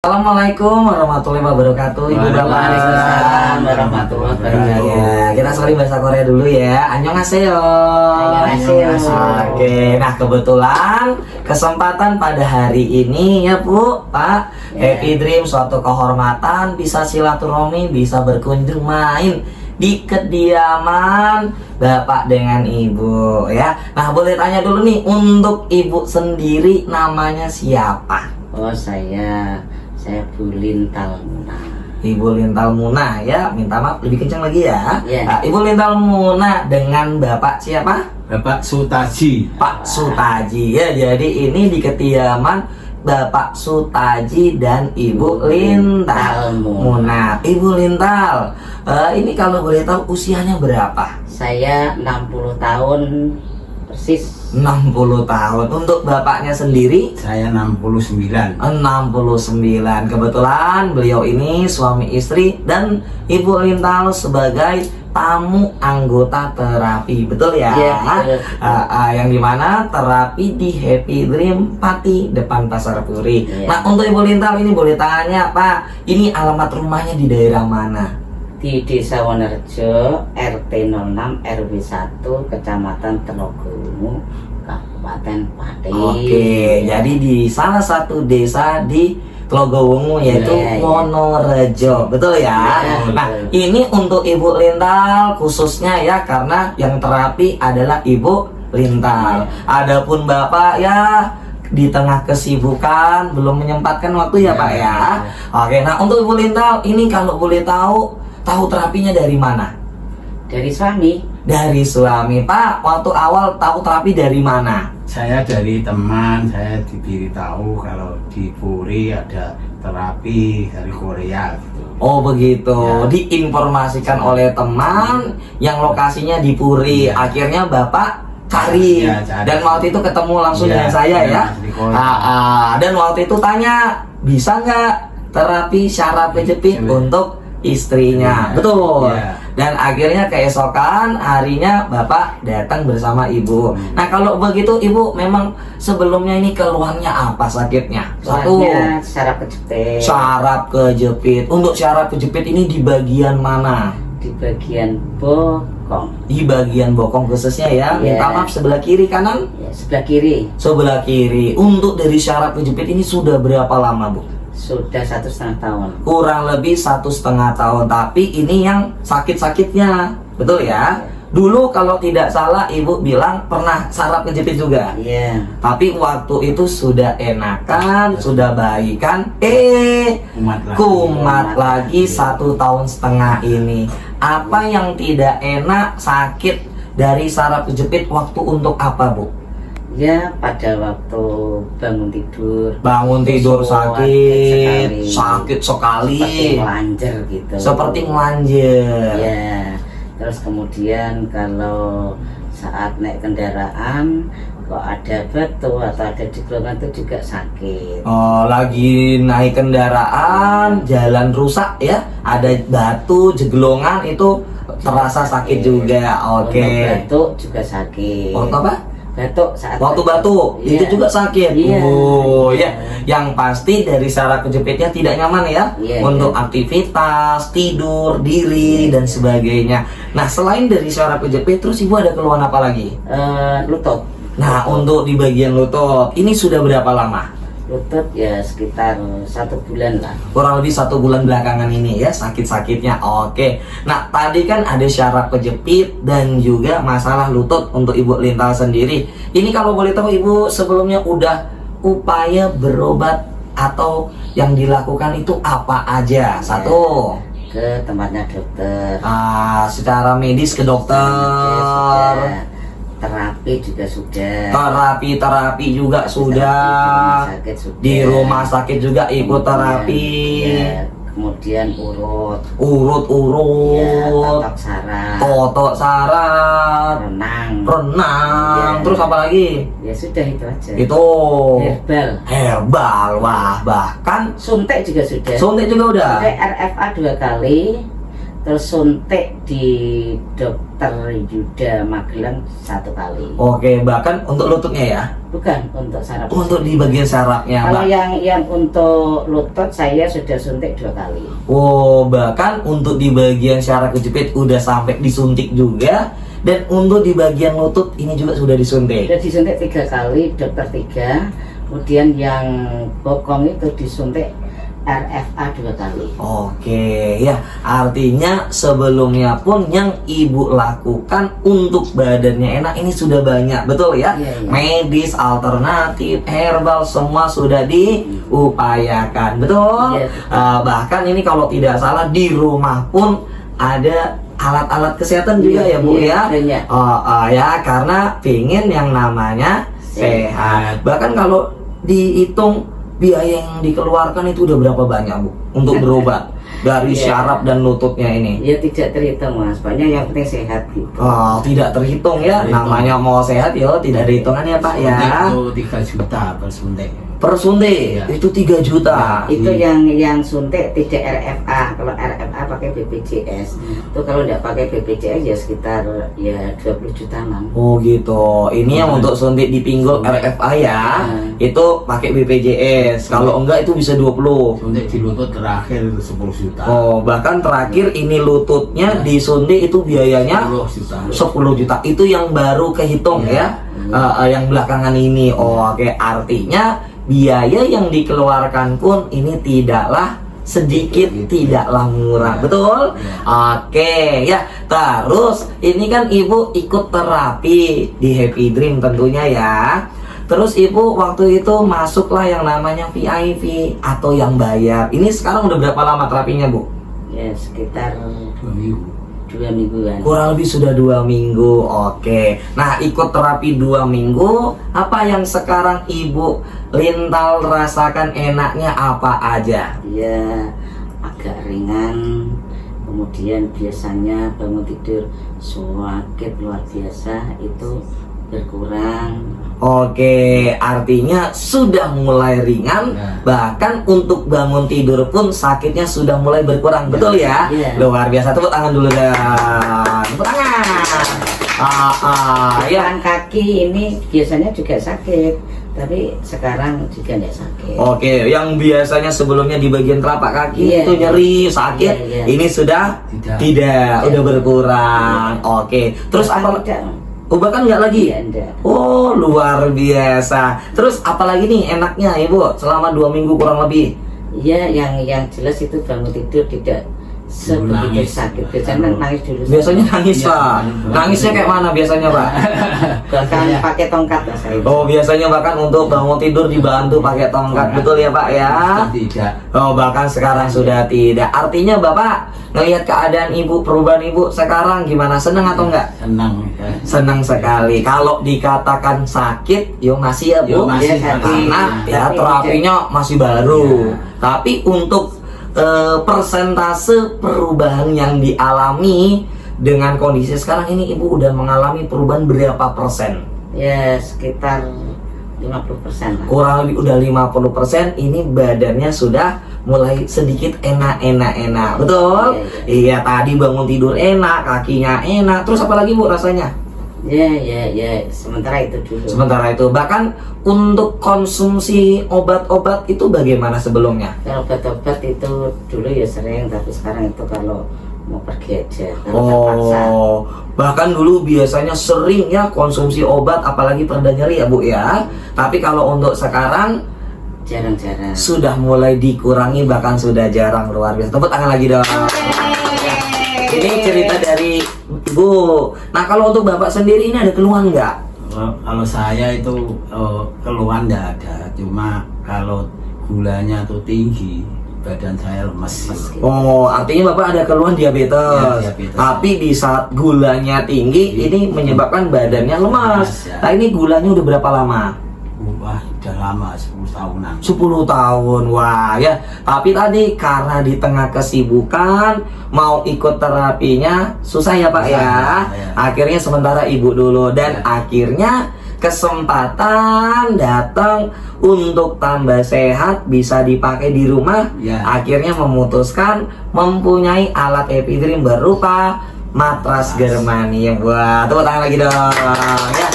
Assalamualaikum warahmatullahi wabarakatuh. Ibu bapak. Waalaikumsalam warahmatullahi wabarakatuh. Ya, kita sorry bahasa Korea dulu ya. Annyeonghaseyo. Annyeonghaseyo. Oke, nah kebetulan kesempatan pada hari ini ya Bu, Pak, Happy Dream suatu kehormatan bisa silaturahmi, bisa berkunjung main di kediaman Bapak dengan Ibu ya. Nah, boleh tanya dulu nih, untuk Ibu sendiri namanya siapa? Oh, saya Bu Lintal Munah. Ibu Lintal Munah ya, minta maaf lebih kencang lagi ya. Yeah. Nah, Ibu Lintal Munah dengan Bapak siapa? Bapak Sutaji. Pak Sutaji ya. Jadi ini di kediaman Bapak Sutaji dan Ibu Lintal Munah. Ibu Lintal, ini kalau boleh tahu usianya berapa? Saya 60 tahun persis. 60 tahun. Untuk bapaknya sendiri? Saya 69. 69. Kebetulan beliau ini suami istri dan Ibu Lintal sebagai tamu anggota terapi, betul ya? Iya, betul. Yang dimana terapi di Happy Dream Pati depan Pasar Puri. Iya. Nah, untuk Ibu Lintal ini boleh tanya Pak, ini alamat rumahnya di daerah mana? Di Desa Wonorejo, RT 06 RW 1, Kecamatan Telogoungu, Kabupaten Pati. Oke, jadi di salah satu desa di Telogoungu yaitu Iya, iya. Wonorejo, betul ya? Iya, Nah, betul. ini untuk Ibu Lintal khususnya ya, karena yang terapi adalah Ibu Lintal. Adapun Bapak ya di tengah kesibukan belum menyempatkan waktu ya Pak ya. Oke, nah untuk Ibu Lintal ini kalau boleh tahu terapinya dari mana? Dari suami. Dari suami. Pak, waktu awal tahu terapi dari mana? Saya dari teman, saya diberitahu kalau di Puri ada terapi dari Korea gitu. Oh begitu, Ya. diinformasikan oleh teman yang lokasinya di Puri. Ya. Akhirnya Bapak cari, Ya, cari. dan waktu itu ketemu langsung Ya, dengan saya ya. di Korea. Dan waktu itu tanya, bisa nggak terapi syaraf kejepit Ya. untuk istrinya? Ya. Betul. Ya. Dan akhirnya keesokan harinya Bapak datang bersama Ibu. Nah kalau begitu Ibu memang sebelumnya ini keluhannya apa sakitnya? Satu. Keluarnya saraf kejepit. Syaraf kejepit. Untuk syaraf kejepit ini di bagian mana? Di bagian bokong. Di bagian bokong khususnya ya. Iya. Minta maaf, sebelah kiri kanan? Ya, sebelah kiri. Sebelah kiri. Untuk dari syaraf kejepit ini sudah berapa lama Bu? Sudah 1,5 tahun. Kurang lebih 1,5 tahun. Tapi ini yang sakit-sakitnya, betul ya? Dulu kalau tidak salah Ibu bilang pernah saraf kejepit juga. Iya. Tapi waktu itu sudah enakan, sudah baikan, Umat lagi. kumat lagi 1,5 tahun ini. Apa yang tidak enak, sakit dari saraf kejepit waktu untuk apa Bu? Ya, pada waktu bangun tidur. Bangun tidur sakit, sekali. sakit sekali, Seperti melanjer gitu. seperti melanjer. Ya. Terus kemudian kalau saat naik kendaraan kok ada batu atau ada digelongan itu juga sakit. Oh, lagi naik kendaraan, jalan rusak ya, ada batu, jeglongan itu terasa sakit juga. Oke. Untuk batuk juga sakit. Waktu apa? Batuk saat Waktu batuk Iya. itu juga sakit. Iya. Oh ya, yang pasti dari saraf kejepitnya tidak nyaman ya Iya, untuk iya. aktivitas, tidur, diri dan sebagainya. Nah, selain dari saraf kejepit, terus Ibu ada keluhan apa lagi? Lutut. Nah, untuk di bagian lutut ini sudah berapa lama? Lutut ya sekitar 1 bulan lah. Kurang lebih 1 bulan belakangan ini ya sakit-sakitnya. Oke. Nah, tadi kan ada syaraf kejepit dan juga masalah lutut untuk Ibu Lintal sendiri. Ini kalau boleh tahu Ibu sebelumnya udah upaya berobat atau yang dilakukan itu apa aja? Satu, Ke tempatnya dokter. secara medis ke dokter. Sudah. Terapi juga sudah. Terapi juga sudah. Di rumah sakit juga ikut terapi. Ya, kemudian urut. Ya, Urut. totok saraf. Totok saraf, Renang. renang, Iya. terus apa lagi? Ya sudah itu aja. Itu herbal, wah bahkan Suntik juga sudah. suntik juga udah. Suntik RFA 2 kali. terus suntik di Dokter Yuda Magelang 1 kali. Oke, bahkan untuk lututnya ya? Bukan untuk saraf. Untuk di bagian sarafnya, Kalau Mbak. yang untuk lutut saya sudah suntik 2 kali. Oh, bahkan untuk di bagian syaraf kejepit udah sampai disuntik juga. Dan untuk di bagian lutut ini juga sudah disuntik. Sudah disuntik 3 kali, dokter 3. Kemudian yang bokong itu disuntik RFA 2 kali. Oke, ya artinya sebelumnya pun yang ibu lakukan untuk badannya enak ini sudah banyak, betul ya? Iya, iya. Medis, alternatif, herbal semua sudah diupayakan, betul? Iya, Bahkan ini kalau tidak salah di rumah pun ada alat-alat kesehatan juga ya Bu ya? Banyak. Ya karena pingin yang namanya sehat. Bahkan kalau dihitung biaya yang dikeluarkan itu udah berapa banyak Bu untuk berobat dari Iya. syaraf dan lututnya ini? Ya tidak terhitung Mas, banyak yang penting sehat gitu. Oh, tidak terhitung ya. Terhitung. Namanya mau sehat yo tidak ada hitungan ya Pak ya. Itu 3 juta per suntik. Per suntik Iya. itu 3 juta. Itu Iya. yang suntik tidak RFA. Kalau RFA pakai BPJS. Itu kalau tidak pakai BPJS ya sekitar ya 20 jutaan. Oh gitu. Ini yang untuk suntik di pinggul Suntik. RFA ya. Hmm. Itu pakai BPJS. Kalau enggak itu bisa 20. Suntik di lutut terakhir itu 10 juta. Oh, bahkan terakhir ini lututnya disuntik itu biayanya 10 juta. 10 juta. Itu yang baru kehitung ya. Yang belakangan ini. Oh, oke, artinya biaya yang dikeluarkan pun ini tidaklah sedikit, tidaklah murah, betul? Oke, ya. Terus ini kan ibu ikut terapi di Happy Dream tentunya ya. Terus ibu waktu itu masuklah yang namanya VIP atau yang bayar. Ini sekarang udah berapa lama terapinya Bu? Ya sekitar 2 minggu. 2 mingguan. Kurang lebih sudah 2 minggu. Oke. Nah, ikut terapi 2 minggu. Apa yang sekarang ibu lintal rasakan enaknya apa aja? Ya agak ringan. Kemudian biasanya bangun tidur sakit luar biasa itu berkurang. Oke, artinya sudah mulai ringan. Ya. Bahkan untuk bangun tidur pun sakitnya sudah mulai berkurang. Betul ya? Ya. Luar biasa. Tepuk tangan dulu dan tepuk tangan. Ya. Tangan kaki ini biasanya juga sakit, tapi sekarang juga tidak sakit. Oke, yang biasanya sebelumnya di bagian telapak kaki Iya. itu nyeri, sakit, Iya, iya. ini sudah Tidak. udah berkurang. Oke, terus apa? Tidak. Oh, bahkan nggak lagi? Iya, enggak. Oh, luar biasa. Terus apalagi nih enaknya Ibu selama 2 minggu kurang lebih? Iya, yang jelas itu bangun tidur tidak sebegitu Nangis. sakit. Biasanya nangis dulu. Biasanya nangis Iya, Pak. nangis. Nangisnya kayak mana biasanya Pak? bahkan Iya. pakai tongkat lah saya. Oh, biasanya bahkan untuk bangun tidur dibantu pakai tongkat, betul ya Pak ya? Tidak. Oh, bahkan sekarang sudah tidak. Artinya Bapak ngelihat keadaan Ibu, perubahan Ibu sekarang gimana? Senang atau enggak? Senang. Ya. Senang sekali. Kalau dikatakan sakit, yo masih ya Bu. Yo masih, Karena tapi- ya tapi terapinya masih baru. Iya. Tapi untuk persentase perubahan yang dialami dengan kondisi sekarang ini, Ibu udah mengalami perubahan berapa persen? Ya sekitar 50% lah. Kurang lebih udah 50%. Ini badannya sudah mulai sedikit enak, betul? Iya, tadi bangun tidur enak, kakinya enak. Terus apa lagi Bu rasanya? Ya sementara itu dulu. Sementara itu, bahkan untuk konsumsi obat-obat itu bagaimana sebelumnya? Kalau obat-obat itu dulu ya sering, tapi sekarang itu kalau mau pergi aja kalau terpaksa. Oh, bahkan dulu biasanya sering ya konsumsi obat, apalagi pereda nyeri ya Bu ya. Tapi kalau untuk sekarang Jarang-jarang. sudah mulai dikurangi, bahkan sudah jarang. Luar biasa. Tepuk tangan lagi dong. Ini cerita dari Ibu. Nah, kalau untuk Bapak sendiri ini ada keluhan nggak? Kalau saya itu keluhan enggak ada, cuma kalau gulanya tuh tinggi, badan saya lemes. Oh, artinya Bapak ada keluhan diabetes. Ya, diabetes. Tapi di saat gulanya tinggi, ini menyebabkan badannya lemas. Lemas, ya. Nah, ini gulanya udah berapa lama? Wah, udah lama 10 tahunan. 10 tahun. Wah, ya. Tapi tadi karena di tengah kesibukan mau ikut terapinya susah ya Pak ya. Susah, ya. Akhirnya sementara Ibu dulu dan Ya. akhirnya kesempatan datang untuk tambah sehat, bisa dipakai di rumah. Ya. Akhirnya memutuskan mempunyai alat Happy Dream berupa matras Germania. Wah, tepuk tangan lagi dong. Ya,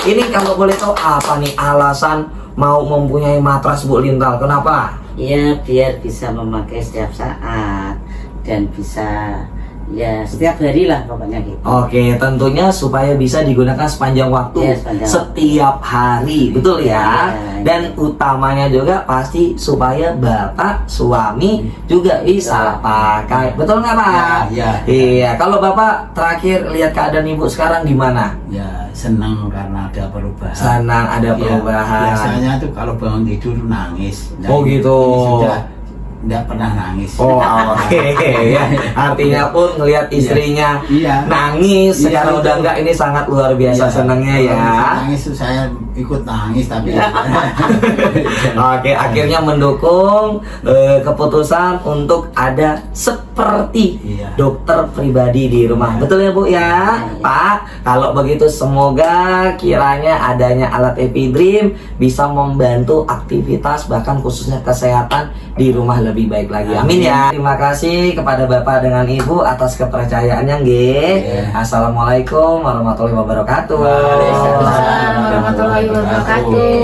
ini kalau boleh tahu apa nih alasan mau mempunyai matras Bu Lintal? Kenapa? Ya biar bisa memakai setiap saat dan bisa ya setiap hari lah pokoknya gitu. Oke, tentunya supaya bisa digunakan sepanjang waktu, Ya, sepanjang setiap hari, betul ya. Ya. Dan utamanya juga pasti supaya bapak, suami juga bisa pakai, betul nggak Pak? Ya, Iya. Kalau bapak terakhir lihat keadaan ibu sekarang gimana? Ya senang karena ada perubahan. Senang ada Ya, perubahan. biasanya tuh kalau bangun tidur nangis. Nah, Oh, gitu. ini sudah tidak pernah nangis. Oh, oke. Ya. Artinya pun ngelihat istrinya Iya. nangis Iya, secara betul. udah enggak, ini sangat luar biasa Iya. senangnya Kalau ya. bisa nangis tuh saya ikut nangis tapi Oke, akhirnya mendukung keputusan untuk ada seperti Iya. dokter pribadi di rumah. Iya. Betul ya Bu ya? Pak, kalau begitu semoga kiranya adanya alat Happy Dream bisa membantu aktivitas bahkan khususnya kesehatan di rumah lebih baik lagi. Amin ya. Terima kasih kepada Bapak dengan Ibu atas kepercayaannya nggih. Iya. Assalamualaikum warahmatullahi wabarakatuh. Waalaikumsalam Waalaikumsalam warahmatullahi wabarakatuh.